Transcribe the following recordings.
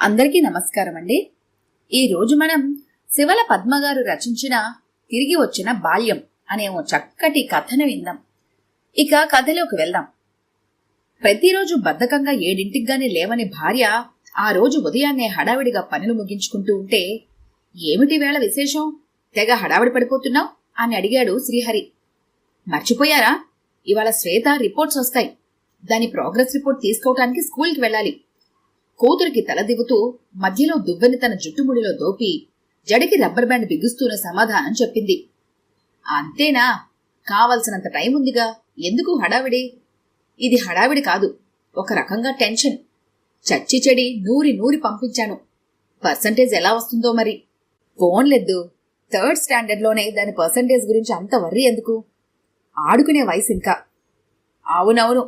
అందరికీ నమస్కారం అండి. ఈరోజు మనం శివల పద్మగారు రచించిన తిరిగి వచ్చిన బాల్యం అనే ఓ చక్కటి కథను విందాం. ఇక కథలోకి వెళ్దాం. ప్రతిరోజు బద్ధకంగా 7ంటికి లేవని భార్య ఆ రోజు ఉదయాన్నే హడావిడిగా పనులు ముగించుకుంటూ ఉంటే, ఏమిటి వేళ విశేషం, తెగ హడావిడి పడిపోతున్నావు అని అడిగాడు శ్రీహరి. మర్చిపోయారా, ఇవాళ శ్వేత రిపోర్ట్స్ వస్తాయి, దాని ప్రోగ్రెస్ రిపోర్ట్ తీసుకోవటానికి స్కూల్కి వెళ్ళాలి. కూతురికి తలదివ్వుతూ మధ్యలో దువ్వెని తన జుట్టుముడిలో దోపి జడికి రబ్బర్ బ్యాండ్ బిగుస్తూనే సమాధానం చెప్పింది. అంతేనా, కావలసినంత టైం ఉందిగా, ఎందుకు హడావిడి? ఇది హడావిడి కాదు, ఒక రకంగా టెన్షన్. చచ్చి చెడి నూరి పంపించాను. పర్సంటేజ్ ఎలా వస్తుందో మరి. ఫోన్లెద్దు, 3rd స్టాండర్డ్లోనే దాని పర్సంటేజ్ గురించి అంత వర్రీ ఎందుకు? ఆడుకునే వయసు ఇంకా. అవునవును,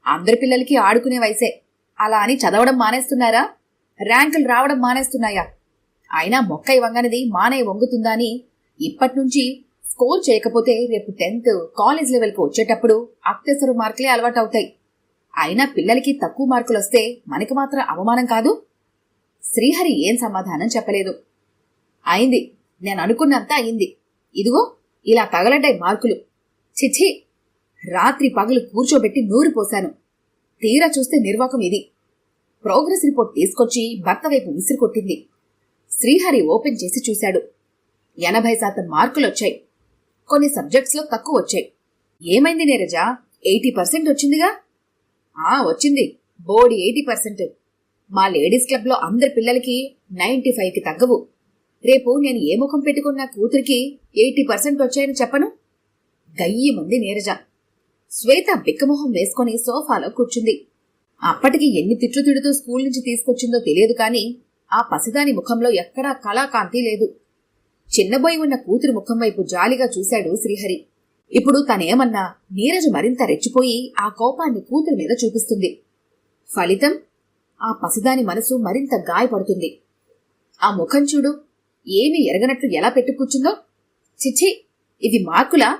అందరి పిల్లలకి ఆడుకునే వయసే. అలా అని చదవడం మానేస్తున్నారా? ర్యాంకులు రావడం మానేస్తున్నాయా? అయినా మొక్క ఇవ్వంగనిది మానే వంగుతుందా అని ఇప్పటినుంచి స్కోర్ చేయకపోతే రేపు 10th కాలేజ్ లెవెల్కి వచ్చేటప్పుడు అత్యవసర మార్కులే అలవాటవుతాయి. అయినా పిల్లలకి తక్కువ మార్కులు వస్తే మనకి మాత్రం అవమానం కాదు? శ్రీహరి ఏం సమాధానం చెప్పలేదు. అయింది, నేను అనుకున్నంత అయింది. ఇదిగో ఇలా తగలడ్డాయి మార్కులు. చిచ్చి, రాత్రి పగలు కూర్చోబెట్టి నూరిపోశాను. తీరా చూస్తే నిర్వాకం ఇది. ప్రోగ్రెస్ రిపోర్ట్ తీసుకొచ్చి భర్త వైపు విసిరికొట్టింది. శ్రీహరి ఓపెన్ చేసి చూశాడు. 80% మార్కులొచ్చాయి. కొన్ని సబ్జెక్ట్స్లో తక్కువ వచ్చాయి. ఏమైంది నీరజ, 80% వచ్చిందిగా? వచ్చింది, బోడి 80%. మా లేడీస్ క్లబ్లో అందరి పిల్లలకి 95కి తగ్గవు. రేపు నేను ఏ ముఖం పెట్టుకున్న కూతురికి 80% వచ్చాయని చెప్పను? గయ్యమంది నీరజ. శ్వేత బిక్కమొహం వేసుకుని సోఫాలో కూర్చుంది. అప్పటికి ఎన్ని తిట్లు తిడుతూ స్కూల్ నుంచి తీసుకొచ్చిందో తెలియదు కానీ ఆ పసిదాని ముఖంలో ఎక్కడా కళాకాంతి లేదు. చిన్నబోయి ఉన్న కూతురు ముఖం వైపు జాలిగా చూశాడు శ్రీహరి. ఇప్పుడు తనేమన్నా నీరజ మరింత రెచ్చిపోయి ఆ కోపాన్ని కూతురు మీద చూపిస్తుంది. ఫలితం, ఆ పసిదాని మనసు మరింత గాయపడుతుంది. ఆ ముఖం చూడు, ఏమీ ఎరగనట్లు ఎలా పెట్టు కూర్చుందో. చిచ్చి, ఇది మార్కులా?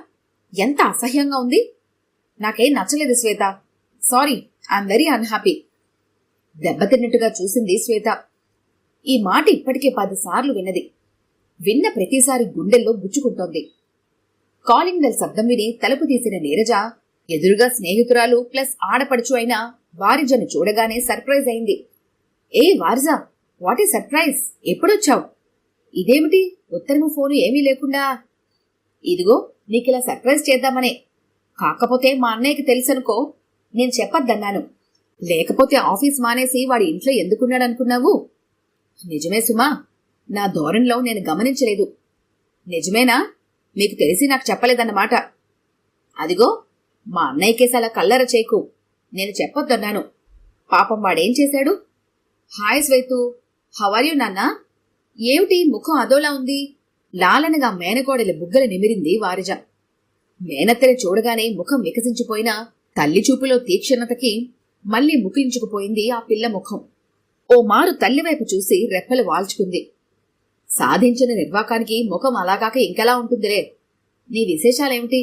ఎంత అసహ్యంగా ఉంది. నాకేం నచ్చలేదు Shweta. Sorry, I'm very unhappy. దెబ్బతిన్నట్టుగా చూసింది శ్వేత. ఈ మాట ఇప్పటికే 10 సార్లు విన్నది. విన్న ప్రతిసారి గుండెల్లో గుచ్చుకుంటోంది. కాలింగ్ బెల్ శబ్దం విని తలుపు తీసిన నీరజ ఎదురుగా స్నేహితురాలు ప్లస్ ఆడపడుచు అయిన వారిజను చూడగానే సర్ప్రైజ్ అయింది. ఏ వారిజా, వాట్ ఈ సర్ప్రైజ్, ఎప్పుడొచ్చావు? ఇదేమిటి, ఉత్తరము ఫోను ఏమీ లేకుండా? ఇదిగో నీకిలా సర్ప్రైజ్ చేద్దామనే. కాకపోతే మా అన్నయ్యకి తెలుసనుకో, నేను చెప్పొద్దన్నాను. లేకపోతే ఆఫీస్ మానేసి వాడి ఇంట్లో ఎందుకున్నాడనుకున్నావు? నిజమే సుమా, నా ధోరణిలో నేను గమనించలేదు. నిజమేనా? మీకు తెలిసి నాకు చెప్పలేదన్నమాట. అదిగో, మా అన్నయ్య కేసు అలా కల్లర చేయకు, నేను చెప్పొద్దన్నాను. పాపం వాడేం చేశాడు? హాయ్ శ్వేతు, హౌ ఆర్ యు నాన్నా? ఏమిటి ముఖం అదోలా ఉంది? లాలనగా మేనకోడలి బుగ్గలు నిమిరింది వారిజ. మేనత్తని చూడగానే ముఖం వికసించిపోయినా తల్లి చూపులో తీక్షణతకి మళ్లీ ముఖించుకుపోయింది ఆ పిల్ల ముఖం. ఓ మారు తల్లివైపు చూసి రెప్పలు వాల్చుకుంది. సాధించిన నిర్వాకానికి ముఖం అలాగాక ఇంకెలా ఉంటుందిరే. నీ విశేషాలేమిటి?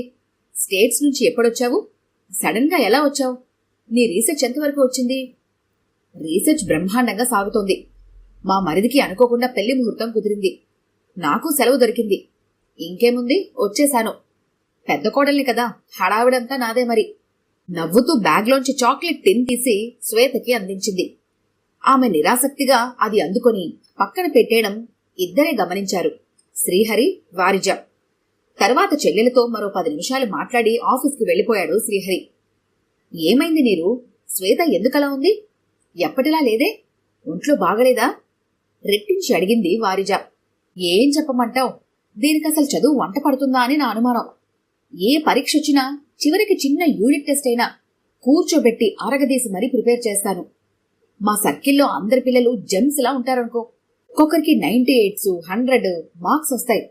స్టేట్స్ నుంచి ఎప్పుడొచ్చావు? సడన్ గా ఎలా వచ్చావు? నీ రీసెర్చ్ ఎంతవరకు వచ్చింది? రీసెర్చ్ బ్రహ్మాండంగా సాగుతోంది. మా మరిదికి అనుకోకుండా పెళ్లి ముహూర్తం కుదిరింది. నాకు సెలవు దొరికింది. ఇంకేముంది, వచ్చేశాను. పెద్ద కోడల్ని కదా, హడావిడంతా నాదే మరి. నవ్వుతూ బ్యాగ్లోంచి చాక్లెట్ టిన్ తీసి శ్వేతకి అందించింది. ఆమె నిరాసక్తిగా అది అందుకొని పక్కన పెట్టేయడం ఇద్దరే గమనించారు, శ్రీహరి, వారిజ. తర్వాత చెల్లెలతో మరో 10 నిమిషాలు మాట్లాడి ఆఫీస్కి వెళ్లిపోయాడు శ్రీహరి. ఏమైంది నీరు, శ్వేత ఎందుకలా ఉంది? ఎప్పటిలా లేదే, ఒంట్లో బాగలేదా? రెట్టించి అడిగింది వారిజ. ఏం చెప్పమంటావు, దీనికసలు చదువు వంట పడుతుందా అని నా అనుమానం. ఏ పరీక్ష వచ్చినా చివరికి చిన్న యూనిట్ టెస్ట్ అయినా కూర్చోబెట్టి అరగదీసి మరీ ప్రిపేర్ చేస్తాను. మా సర్కిల్లో అందరి పిల్లలు జెమ్స్ లా ఉంటారనుకో. ఒక్కొక్కరికి 98s 100 మార్క్స్ వస్తాయి.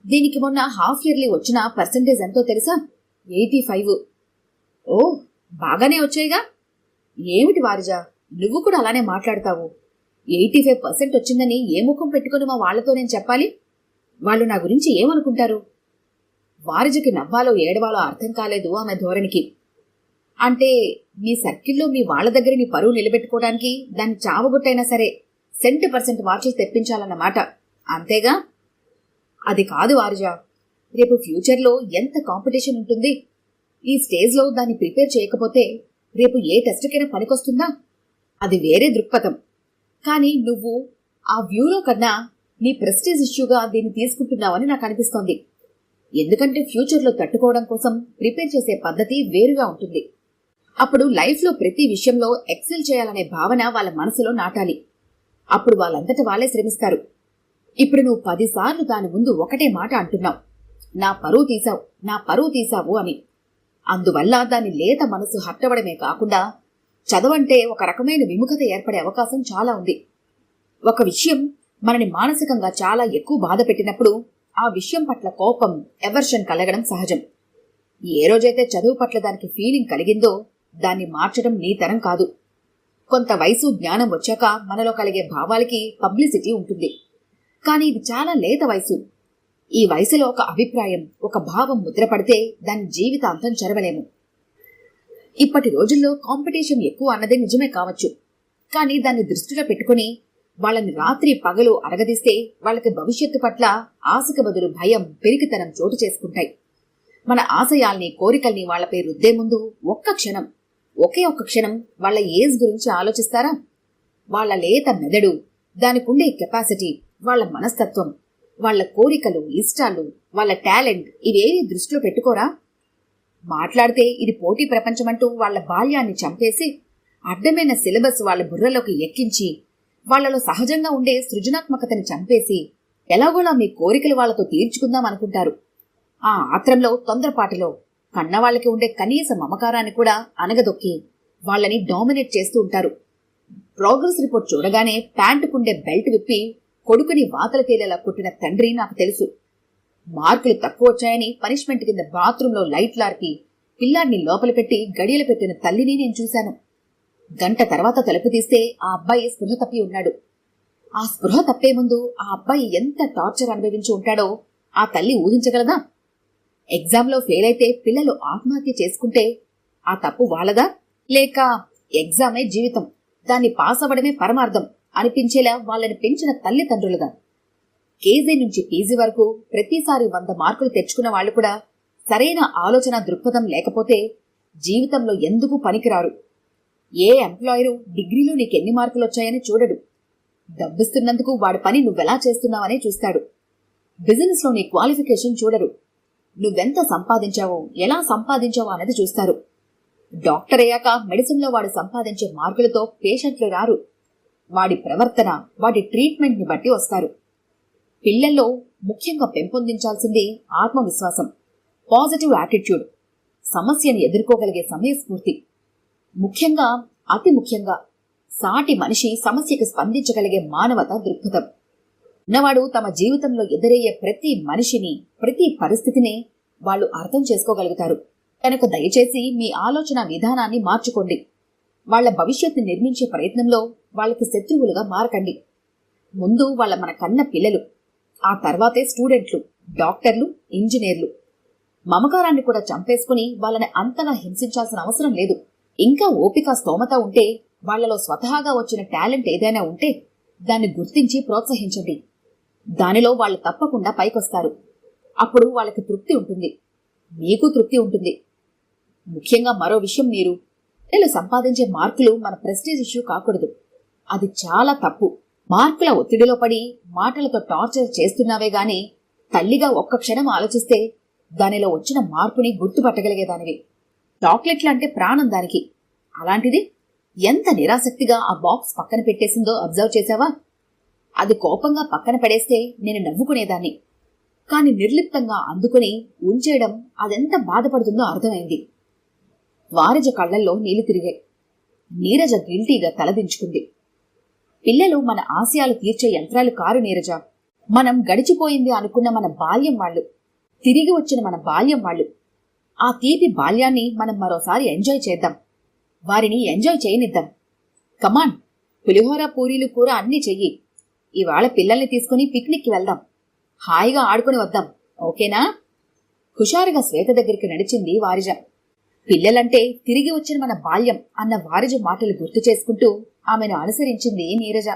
దీనికి మొన్న హాఫ్ ఇయర్లీ వచ్చిన పర్సంటేజ్ ఎంతో తెలుసా? 85. ఓ, బాగానే వచ్చాయిగా. ఏమిటి వారిజా, నువ్వు కూడా అలానే మాట్లాడతావు? 85% వచ్చిందని ఏ ముఖం పెట్టుకుని మా వాళ్లతో నేను చెప్పాలి? వాళ్ళు నా గురించి ఏమనుకుంటారు? వారిజకి నవ్వాలో ఏడవాలో అర్థం కాలేదు ఆమె ధోరణికి. అంటే మీ సర్కిల్లో మీ వాళ్ల దగ్గర నీ పరువు నిలబెట్టుకోవడానికి దాన్ని చావగొట్టైనా సరే 100% వాచెస్ తెప్పించాలన్నమాట, అంతేగా? అది కాదు వారిజ, రేపు ఫ్యూచర్లో ఎంత కాంపిటీషన్ ఉంటుంది. ఈ స్టేజ్లో దాన్ని ప్రిపేర్ చేయకపోతే రేపు ఏ టెస్ట్కైనా పనికొస్తుందా? అది వేరే దృక్పథం. కానీ నువ్వు ఆ వ్యూలో కన్నా నీ ప్రెస్టీజ్ ఇష్యూగా దీన్ని తీసుకుంటున్నావని నాకు అనిపిస్తోంది. ఎందుకంటే ఫ్యూచర్లో తట్టుకోవడం కోసం ప్రిపేర్ చేసే పద్ధతి వేరుగా ఉంటుంది. అప్పుడు లైఫ్లో ప్రతి విషయంలో ఎక్సెల్ చేయాలనే భావన వాళ్ళ మనసులో నాటాలి. అప్పుడు వాళ్ళంతట వాళ్ళే శ్రమిస్తారు. ఇప్పుడు నువ్వు 10 సార్లు దాని ముందు ఒకటే మాట అంటున్నావు, నా పరువు తీసావు, నా పరువు తీసావు అని. అందువల్ల దాని లేత మనసు హట్టవడమే కాకుండా చదవంటే ఒక రకమైన విముఖత ఏర్పడే అవకాశం చాలా ఉంది. ఒక విషయం మనని మానసికంగా చాలా ఎక్కువ బాధ పెట్టినప్పుడు ఆ విషయం పట్ల కోపం, ఎవర్షన్ కలగడం సహజం. ఏ రోజైతే చదువు పట్ల దానికి ఫీలింగ్ కలిగిందో దాన్ని మార్చడం నీ తరం కాదు. కొంత వయసు, జ్ఞానం వచ్చాక మనలో కలిగే భావాలకి పబ్లిసిటీ ఉంటుంది. కానీ ఇది చాలా లేత వయసు. ఈ వయసులో ఒక అభిప్రాయం, ఒక భావం ముద్రపడితే దాని జీవితాంతం చెరవలేము. ఇప్పటి రోజుల్లో కాంపిటీషన్ ఎక్కువ అన్నదే నిజమే కావచ్చు. కానీ దాన్ని దృష్టిలో పెట్టుకుని వాళ్ళని రాత్రి పగలు అరగదీస్తే వాళ్ళకి భవిష్యత్తు పట్ల ఆశకు బదులు భయం, పెరికితనం చోటు చేసుకుంటాయి. మన ఆశయాల్ని, కోరికల్ని వాళ్లపై రుద్దే ముందు ఒకే ఒక్క క్షణం వాళ్ళ ఏజ్ గురించి ఆలోచిస్తారా? వాళ్ళ లేత మెదడు, దానికుండే కెపాసిటీ, వాళ్ళ మనస్తత్వం, వాళ్ళ కోరికలు, ఇష్టాలు, వాళ్ళ టాలెంట్ ఇవేవి దృష్టిలో పెట్టుకోరా? మాట్లాడితే ఇది పోటీ ప్రపంచమంటూ వాళ్ళ బాల్యాన్ని చంపేసి అడ్డమైన సిలబస్ వాళ్ళ బుర్రలోకి ఎక్కించి వాళ్లలో సహజంగా ఉండే సృజనాత్మకతని చంపేసి ఎలాగోలా మీ కోరికలు వాళ్లతో తీర్చుకుందాం అనుకుంటారు. ఆ ఆత్రంలో, తొందరపాటులో కన్నవాళ్లకి ఉండే కనీస మమకారాన్ని కూడా అనగదొక్కి వాళ్ళని డామినేట్ చేస్తూ ఉంటారు. ప్రోగ్రెస్ రిపోర్ట్ చూడగానే ప్యాంటుకుండే బెల్ట్ విప్పి కొడుకుని వాతలు తేలేలా కొట్టిన తండ్రి నాకు తెలుసు. మార్కులు తక్కువ వచ్చాయని పనిష్మెంట్ కింద బాత్రూంలో లైట్లార్పి పిల్లాడిని లోపల పెట్టి గడియలు పెట్టిన తల్లిని నేను చూశాను. గంట తర్వాత తలుపు తీస్తే ఆ అబ్బాయి స్పృహ తప్పి ఉన్నాడు. ఆ స్పృహ తప్పే ముందు ఆ అబ్బాయి ఎంత టార్చర్ అనుభవించి ఉంటాడో ఆ తల్లి ఊహించగలదా? ఎగ్జామ్లో ఫెయిల్ అయితే పిల్లలు ఆత్మహత్య చేసుకుంటే ఆ తప్పు వాళ్ళదా, లేక ఎగ్జామే జీవితం, దాన్ని పాస్ అవ్వడమే పరమార్థం అనిపించేలా వాళ్ళని పెంచిన తల్లిదండ్రులుగా? కేజీ నుంచి పీజీ వరకు ప్రతిసారి 100 మార్కులు తెచ్చుకున్న వాళ్ళు కూడా సరైన ఆలోచన, దృక్పథం లేకపోతే జీవితంలో ఎందుకు పనికిరారు. ఏ ఎంప్లాయరు డిగ్రీలో నీకెన్ని మార్కులు వచ్చాయని చూడడు. డబ్బిస్తున్నందుకు వాడి పని నువ్వెలా చేస్తున్నావనే చూస్తాడు. బిజినెస్లో నీ క్వాలిఫికేషన్ చూడరు. నువ్వెంత సంపాదించావో, ఎలా సంపాదించావో అన్నది చూస్తారు. డాక్టర్ అయ్యాక మెడిసిన్లో వాడు సంపాదించే మార్కులతో పేషెంట్లు రారు. వాడి ప్రవర్తన, వాడి ట్రీట్మెంట్ని బట్టి వస్తారు. పిల్లల్లో ముఖ్యంగా పెంపొందించాల్సింది ఆత్మవిశ్వాసం, పాజిటివ్ యాటిట్యూడ్, సమస్యను ఎదుర్కోగలిగే సమయస్ఫూర్తి. ముఖ్యంగా, అతి ముఖ్యంగా సాటి మనిషి సమస్యకు స్పందించగలిగే మానవత దృక్పథం ఉన్నవాడు తమ జీవితంలో ఎదురయ్యే ప్రతి మనిషిని, ప్రతి పరిస్థితిని వాళ్ళు అర్థం చేసుకోగలుగుతారు. కనుక దయచేసి మీ ఆలోచన విధానాన్ని మార్చుకోండి. వాళ్ల భవిష్యత్తు నిర్మించే ప్రయత్నంలో వాళ్ళకి శత్రువులుగా మారకండి. ముందు వాళ్ళ మన కన్న పిల్లలు, ఆ తర్వాతే స్టూడెంట్లు, డాక్టర్లు, ఇంజనీర్లు. మమకారాన్ని కూడా చంపేసుకుని వాళ్ళని అంతగా హింసించాల్సిన అవసరం లేదు. ఇంకా ఓపిక, స్తోమత ఉంటే, వాళ్లలో స్వతహాగా వచ్చిన టాలెంట్ ఏదైనా ఉంటే దాన్ని గుర్తించి ప్రోత్సహించండి. దానిలో వాళ్ళు తప్పకుండా పైకొస్తారు. అప్పుడు వాళ్ళకి తృప్తి ఉంటుంది, మీకు తృప్తి ఉంటుంది. ముఖ్యంగా మరో విషయం, పిల్లలు సంపాదించే మార్కులు మన ప్రెస్టీజ్ ఇష్యూ కాకూడదు. అది చాలా తప్పు. మార్కుల ఒత్తిడిలో పడి మాటలతో టార్చర్ చేస్తున్నావే గాని తల్లిగా ఒక్క క్షణం ఆలోచిస్తే దానిలో వచ్చిన మార్పుని గుర్తుపట్టగలిగేదానివి. చాక్లెట్లు అంటే ప్రాణం దానికి. అలాంటిది ఎంత నిరాసక్తిగా ఆ బాక్స్ పక్కన పెట్టేసిందో అబ్జర్వ్ చేశావా? అది కోపంగా పక్కన పడేస్తే నేను నవ్వుకునేదాన్ని. కాని నిర్లిప్తంగా అందుకుని ఉంచేయడం అదెంత బాధపడుతుందో అర్థమైంది. వారజ కళ్లల్లో నీళ్లు తిరిగాయి. నీరజ గిల్టీగా తలదించుకుంది. పిల్లలు మన ఆశయాలు తీర్చే యంత్రాలు కారు నీరజ. మనం గడిచిపోయింది అనుకున్న మన బాల్యం వాళ్ళు, తిరిగి వచ్చిన మన బాల్యం వాళ్ళు. ఆ తీపి బాల్యాన్ని మనం మరోసారి ఎంజాయ్ చేద్దాం. వారిని ఎంజాయ్ చేయనిద్దాం. కమాన్, పులిహోర, పూరీలు, కూర అన్నీ చెయ్యి. ఇవాళ పిల్లల్ని తీసుకుని పిక్నిక్కి వెళ్దాం. హాయిగా ఆడుకుని వద్దాం, ఓకేనా? హుషారుగా శ్వేత దగ్గరికి నడిచింది వారిజ. పిల్లలంటే తిరిగి వచ్చిన మన బాల్యం అన్న వారిజ మాటలు గుర్తు చేసుకుంటూ ఆమెను అనుసరించింది నీరజ.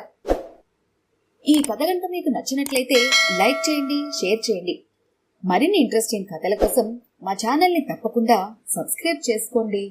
ఈ కథ కనుక మీకు నచ్చినట్లయితే లైక్ చేయండి, షేర్ చేయండి. మరిన్ని ఇంట్రెస్టింగ్ కథల కోసం మా ఛానల్ని తప్పకుండా సబ్స్క్రైబ్ చేసుకోండి.